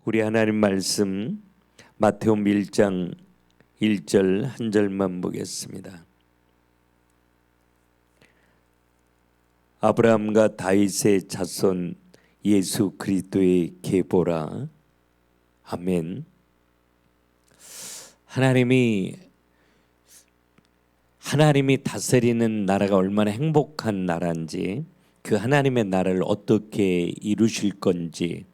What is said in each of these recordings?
우리 하나님 말씀 마태복음 1장 1절 한 절만 보겠습니다. 아브라함과 다윗의 자손 예수 그리스도의 계보라. 아멘. 하나님이 다스리는 나라가 얼마나 행복한 나라인지, 그 하나님의 나라를 어떻게 이루실 건지,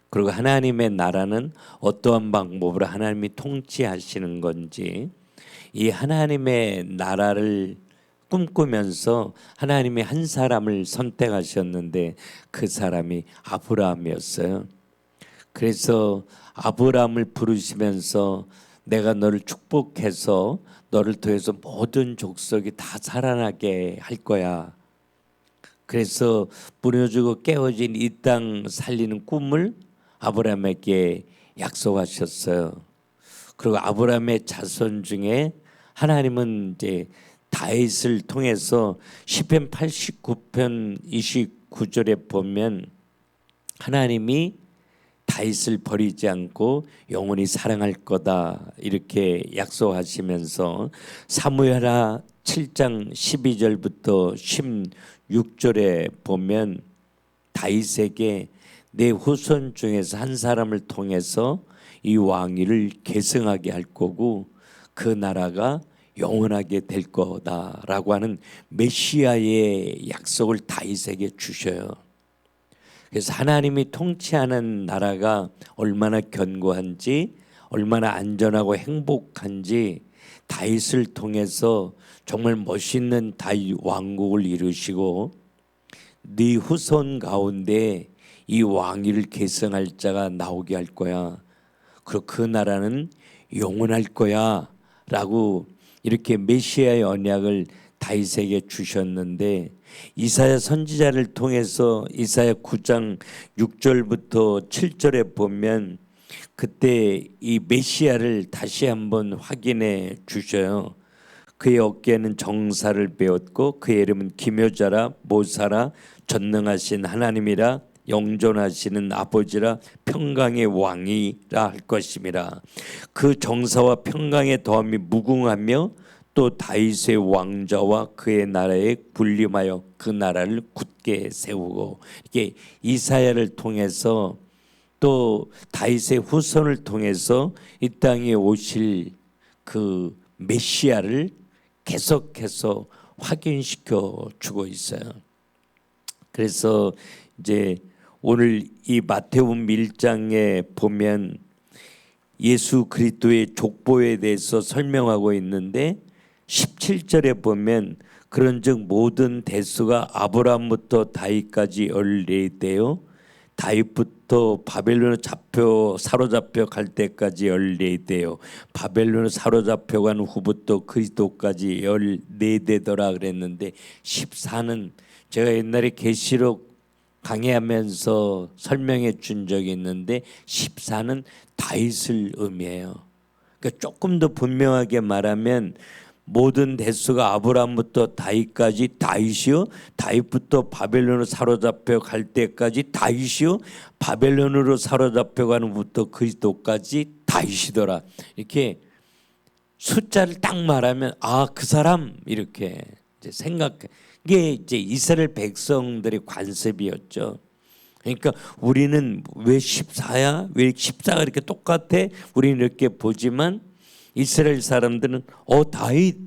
그리고 하나님의 나라는 어떠한 방법으로 하나님이 통치하시는 건지, 이 하나님의 나라를 꿈꾸면서 하나님이 한 사람을 선택하셨는데 그 사람이 아브라함이었어요. 그래서 아브라함을 부르시면서 내가 너를 축복해서 너를 통해서 모든 족속이 다 살아나게 할 거야. 그래서 무너지고 깨어진 이 땅 살리는 꿈을 아브라함에게 약속하셨어요. 그리고 아브라함의 자손 중에 하나님은 이제 다윗을 통해서 시편 89편 29절에 보면 하나님이 다윗을 버리지 않고 영원히 사랑할 거다 이렇게 약속하시면서 사무엘하 7장 12절부터 16절에 보면 다윗에게 내 후손 중에서 한 사람을 통해서 이 왕위를 계승하게 할 거고 그 나라가 영원하게 될 거다라고 하는 메시아의 약속을 다윗에게 주셔요. 그래서 하나님이 통치하는 나라가 얼마나 견고한지, 얼마나 안전하고 행복한지 다윗을 통해서 정말 멋있는 다윗 왕국을 이루시고 네 후손 가운데 이 왕위를 계승할 자가 나오게 할 거야. 그리고 그 나라는 영원할 거야 라고 이렇게 메시아의 언약을 다윗에게 주셨는데, 이사야 선지자를 통해서 이사야 9장 6절부터 7절에 보면 그때 이 메시아를 다시 한번 확인해 주셔요. 그의 어깨에는 정사를 베었고 그의 이름은 기묘자라 모사라 전능하신 하나님이라 영존하시는 아버지라 평강의 왕이라 할 것임이라. 그 정사와 평강의 더함이 무궁하며 또 다윗의 왕자와 그의 나라에 군림하여 그 나라를 굳게 세우고, 이게 이사야를 통해서 또 다윗의 후손을 통해서 이 땅에 오실 그 메시아를 계속해서 확인시켜 주고 있어요. 그래서 이제 오늘 이 마태복음 1장에 보면 예수 그리스도의 족보에 대해서 설명하고 있는데 17절에 보면 그런즉 모든 대수가 아브라함부터 다윗까지 14대요 다윗부터 바벨론에 사로잡혀 갈 때까지 14대요 바벨론에 사로잡혀 간 후부터 그리스도까지 14대더라 그랬는데 14는 제가 옛날에 계시록 강의하면서 설명해 준 적이 있는데 14는 다윗을 의미해요. 그러니까 조금 더 분명하게 말하면 모든 대수가 아브라함부터 다윗까지 다윗이요, 다윗부터 바벨론으로 사로잡혀 갈 때까지 다윗이요, 바벨론으로 사로잡혀 가는 후부터 그리스도까지 다윗이더라. 이렇게 숫자를 딱 말하면 그 사람 이렇게 이제 이게 이제 이스라엘 백성들의 관습이었죠. 그러니까 우리는 왜 14야? 왜 14가 이렇게 똑같아? 우리는 이렇게 보지만 이스라엘 사람들은 다윗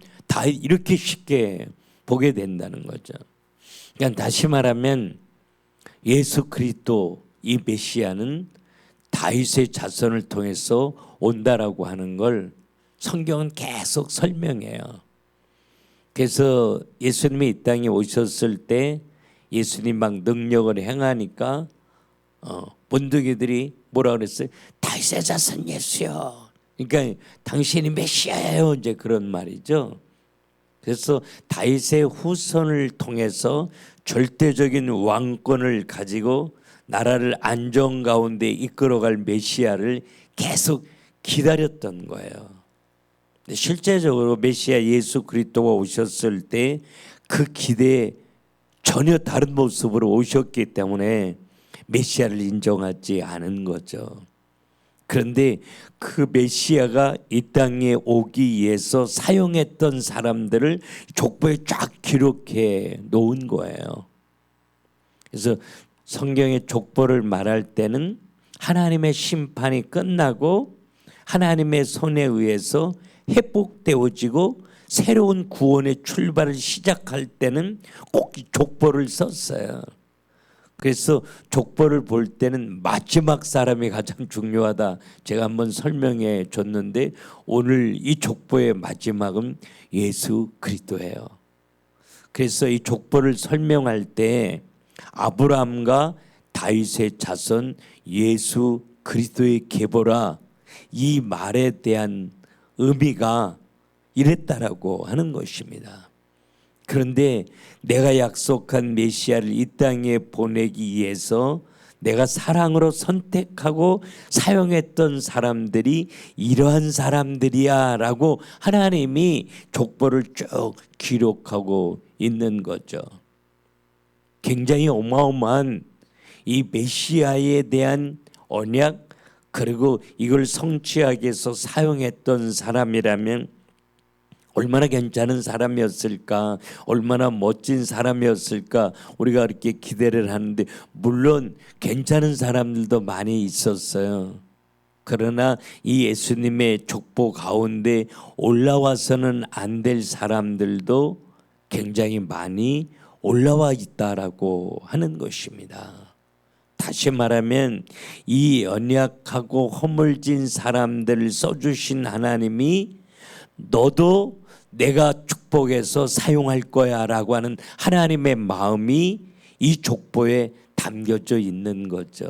이렇게 쉽게 보게 된다는 거죠. 그러니까 다시 말하면 예수 그리스도 이 메시아는 다윗의 자손을 통해서 온다라고 하는 걸 성경은 계속 설명해요. 그래서 예수님이 이 땅에 오셨을 때 예수님 막 능력을 행하니까 본득이들이 뭐라 그랬어요? 다윗의 자손 예수요. 그러니까 당신이 메시아예요. 이제 그런 말이죠. 그래서 다윗의 후손을 통해서 절대적인 왕권을 가지고 나라를 안정 가운데 이끌어갈 메시아를 계속 기다렸던 거예요. 실제적으로 메시아 예수 그리스도가 오셨을 때 그 기대에 전혀 다른 모습으로 오셨기 때문에 메시아를 인정하지 않은 거죠. 그런데 그 메시아가 이 땅에 오기 위해서 사용했던 사람들을 족보에 쫙 기록해 놓은 거예요. 그래서 성경의 족보를 말할 때는 하나님의 심판이 끝나고 하나님의 손에 의해서 회복되어지고 새로운 구원의 출발을 시작할 때는 꼭 족보를 썼어요. 그래서 족보를 볼 때는 마지막 사람이 가장 중요하다. 제가 한번 설명해 줬는데 오늘 이 족보의 마지막은 예수 그리스도예요. 그래서 이 족보를 설명할 때 아브라함과 다윗의 자손 예수 그리스도의 계보라, 이 말에 대한 의미가 이랬다라고 하는 것입니다. 그런데 내가 약속한 메시아를 이 땅에 보내기 위해서 내가 사랑으로 선택하고 사용했던 사람들이 이러한 사람들이야 라고 하나님이 족보를 쭉 기록하고 있는 거죠. 굉장히 어마어마한 이 메시아에 대한 언약, 그리고 이걸 성취하기 위해서 사용했던 사람이라면 얼마나 괜찮은 사람이었을까, 얼마나 멋진 사람이었을까 우리가 그렇게 기대를 하는데, 물론 괜찮은 사람들도 많이 있었어요. 그러나 이 예수님의 족보 가운데 올라와서는 안 될 사람들도 굉장히 많이 올라와 있다라고 하는 것입니다. 다시 말하면 이 연약하고 허물진 사람들을 써주신 하나님이 너도 내가 축복해서 사용할 거야 라고 하는 하나님의 마음이 이 족보에 담겨져 있는 거죠.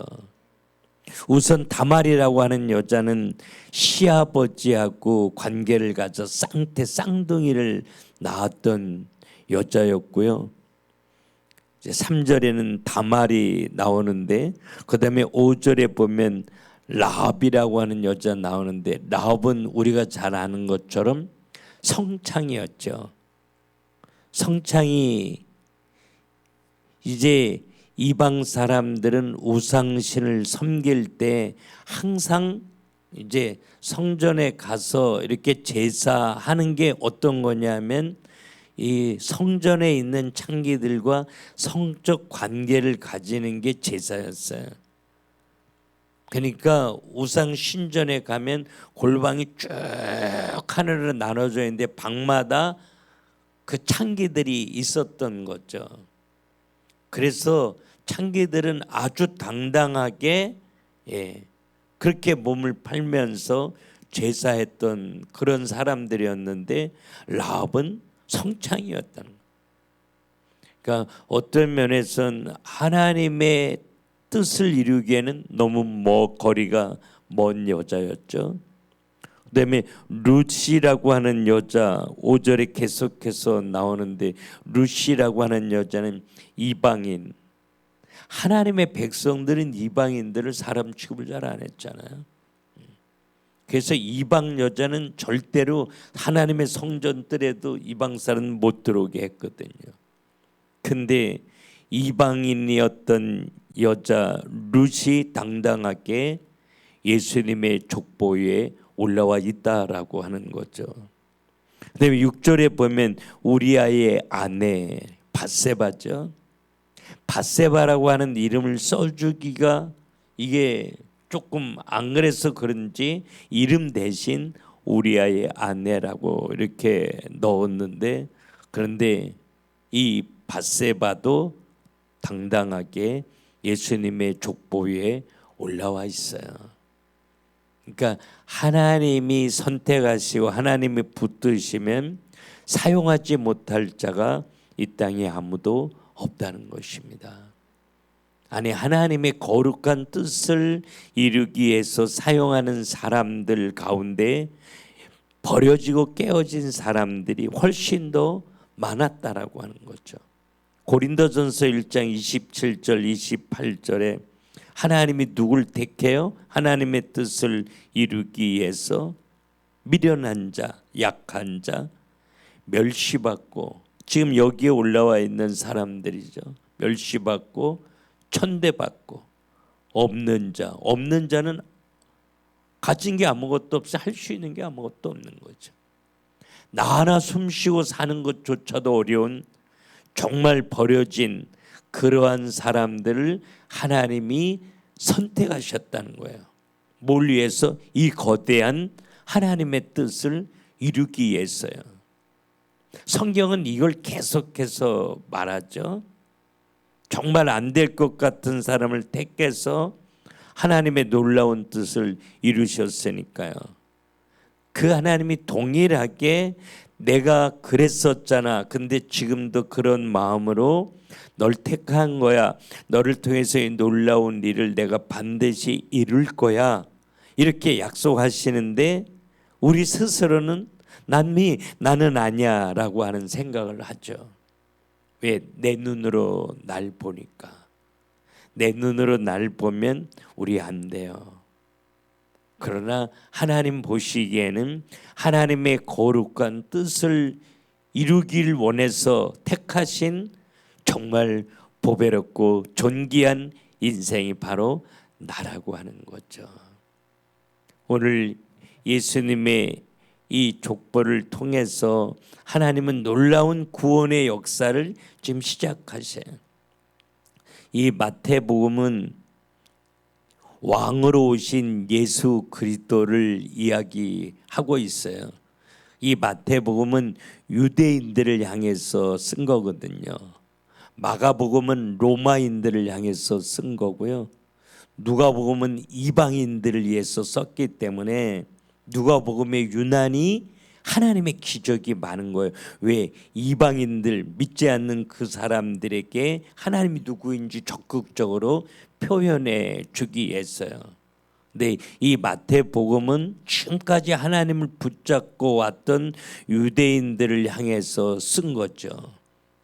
우선 다말이라고 하는 여자는 시아버지하고 관계를 가져 쌍둥이를 낳았던 여자였고요. 이제 3절에는 다말이 나오는데, 그 다음에 5절에 보면 라합이라고 하는 여자 나오는데, 라합은 우리가 잘 아는 것처럼 성창이었죠. 성창이 이제 이방 사람들은 우상신을 섬길 때 항상 이제 성전에 가서 이렇게 제사하는 게 어떤 거냐면 이 성전에 있는 창기들과 성적 관계를 가지는 게 제사였어요. 그러니까 우상 신전에 가면 골방이 쭉 하늘로 나눠져 있는데 방마다 그 창기들이 있었던 거죠. 그래서 창기들은 아주 당당하게 그렇게 몸을 팔면서 제사했던 그런 사람들이었는데, 라합은 성창이었다는 거예요. 그러니까 어떤 면에서는 하나님의 뜻을 이루기에는 너무 거리가 먼 여자였죠. 그다음에 루시라고 하는 여자, 5절에 계속해서 나오는데, 루시라고 하는 여자는 이방인. 하나님의 백성들은 이방인들을 사람 취급을 잘 안 했잖아요. 그래서 이방 여자는 절대로 하나님의 성전들에도 이방 사람은 못 들어오게 했거든요. 근데 이방인이었던 여자 룻이 당당하게 예수님의 족보에 올라와 있다라고 하는 거죠. 그다음에 6절에 보면 우리아의 아내 밧세바죠. 밧세바라고 하는 이름을 써주기가 이게 조금 안 그래서 그런지 이름 대신 우리아의 아내라고 이렇게 넣었는데, 그런데 이 밧세바도 당당하게 예수님의 족보에 올라와 있어요. 그러니까 하나님이 선택하시고 하나님이 붙드시면 사용하지 못할 자가 이 땅에 아무도 없다는 것입니다. 아니, 하나님의 거룩한 뜻을 이루기 위해서 사용하는 사람들 가운데 버려지고 깨어진 사람들이 훨씬 더 많았다라고 하는 거죠. 고린도전서 1장 27절 28절에 하나님이 누굴 택해요? 하나님의 뜻을 이루기 위해서 미련한 자, 약한 자, 멸시받고, 지금 여기에 올라와 있는 사람들이죠. 멸시받고 천대받고 없는 자, 없는 자는 가진 게 아무것도 없어. 할 수 있는 게 아무것도 없는 거죠. 나 하나 숨쉬고 사는 것조차도 어려운 정말 버려진 그러한 사람들을 하나님이 선택하셨다는 거예요. 뭘 위해서? 이 거대한 하나님의 뜻을 이루기 위해서요. 성경은 이걸 계속해서 말하죠. 정말 안 될 것 같은 사람을 택해서 하나님의 놀라운 뜻을 이루셨으니까요. 그 하나님이 동일하게 내가 그랬었잖아. 근데 지금도 그런 마음으로 널 택한 거야. 너를 통해서 이 놀라운 일을 내가 반드시 이룰 거야. 이렇게 약속하시는데 우리 스스로는 나는 아니야 라고 하는 생각을 하죠. 왜? 내 눈으로 날 보니까. 내 눈으로 날 보면 우리 안 돼요. 그러나 하나님 보시기에는 하나님의 거룩한 뜻을 이루길 원해서 택하신 정말 보배롭고 존귀한 인생이 바로 나라고 하는 거죠. 오늘 예수님의 이 족보를 통해서 하나님은 놀라운 구원의 역사를 지금 시작하셔요. 이 마태복음은 왕으로 오신 예수 그리스도를 이야기하고 있어요. 이 마태복음은 유대인들을 향해서 쓴 거거든요. 마가복음은 로마인들을 향해서 쓴 거고요. 누가복음은 이방인들을 위해서 썼기 때문에 누가복음의 유난히 하나님의 기적이 많은 거예요. 왜? 이방인들, 믿지 않는 그 사람들에게 하나님이 누구인지 적극적으로 표현해 주기 위해서요. 근데 이 마태복음은 지금까지 하나님을 붙잡고 왔던 유대인들을 향해서 쓴 거죠.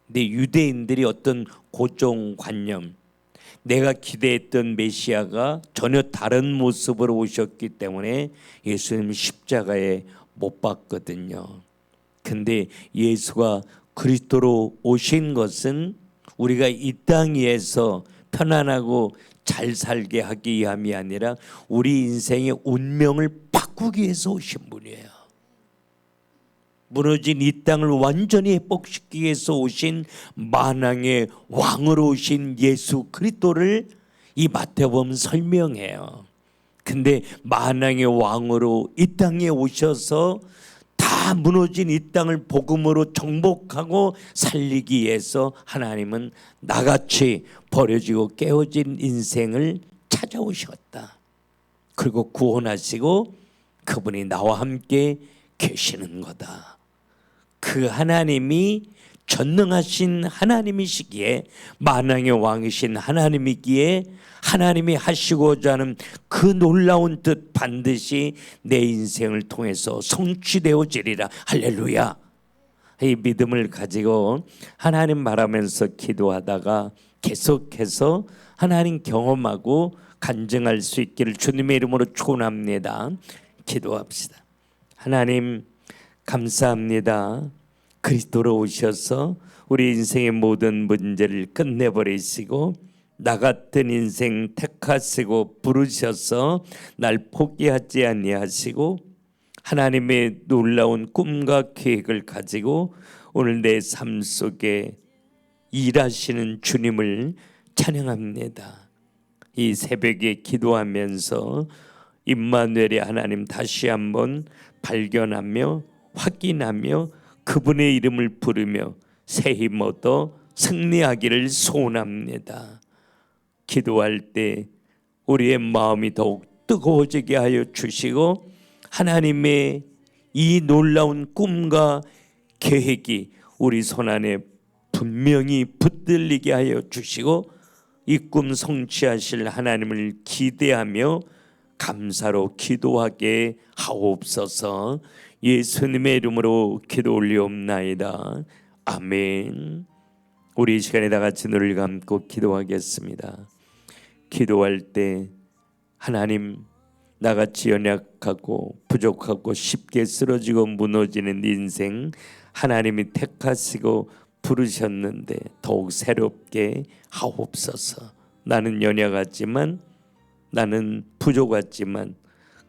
근데 유대인들이 어떤 고정관념, 내가 기대했던 메시아가 전혀 다른 모습으로 오셨기 때문에 예수님 십자가에 못 박거든요. 근데 예수가 그리스도로 오신 것은 우리가 이 땅 위에서 편안하고 잘 살게 하기 위함이 아니라 우리 인생의 운명을 바꾸기 위해서 오신 분이에요. 무너진 이 땅을 완전히 회복시키기 위해서 오신 만왕의 왕으로 오신 예수 그리스도를 이 마태복음 설명해요. 근데 만왕의 왕으로 이 땅에 오셔서 다 무너진 이 땅을 복음으로 정복하고 살리기 위해서 하나님은 나같이 버려지고 깨어진 인생을 찾아오셨다. 그리고 구원하시고 그분이 나와 함께 계시는 거다. 그 하나님이 전능하신 하나님이시기에, 만왕의 왕이신 하나님이기에 하나님이 하시고자 하는 그 놀라운 뜻 반드시 내 인생을 통해서 성취되어지리라. 할렐루야. 이 믿음을 가지고 하나님 바라면서 기도하다가 계속해서 하나님 경험하고 간증할 수 있기를 주님의 이름으로 축원합니다. 기도합시다. 하나님 감사합니다. 그리스도로 오셔서 우리 인생의 모든 문제를 끝내버리시고 나 같은 인생 택하시고 부르셔서 날 포기하지 아니하시고 하나님의 놀라운 꿈과 계획을 가지고 오늘 내 삶 속에 일하시는 주님을 찬양합니다. 이 새벽에 기도하면서 임마누엘의 하나님 다시 한번 발견하며 확인하며 그분의 이름을 부르며 새 힘 얻어 승리하기를 소원합니다. 기도할 때 우리의 마음이 더욱 뜨거워지게 하여 주시고 하나님의 이 놀라운 꿈과 계획이 우리 손안에 분명히 붙들리게 하여 주시고 이 꿈 성취하실 하나님을 기대하며 감사로 기도하게 하옵소서. 예수님의 이름으로 기도 올리옵나이다. 아멘. 우리 이 시간에 다 같이 눈을 감고 기도하겠습니다. 기도할 때 하나님, 나같이 연약하고 부족하고 쉽게 쓰러지고 무너지는 인생 하나님이 택하시고 부르셨는데 더욱 새롭게 하옵소서. 나는 연약하지만, 나는 부족하지만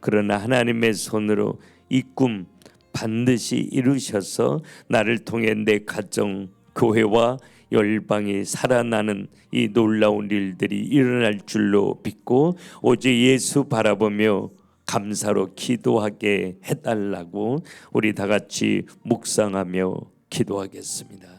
그러나 하나님의 손으로 이 꿈 반드시 이루셔서 나를 통해 내 가정, 교회와 열방이 살아나는 이 놀라운 일들이 일어날 줄로 믿고 오직 예수 바라보며 감사로 기도하게 해달라고 우리 다 같이 묵상하며 기도하겠습니다.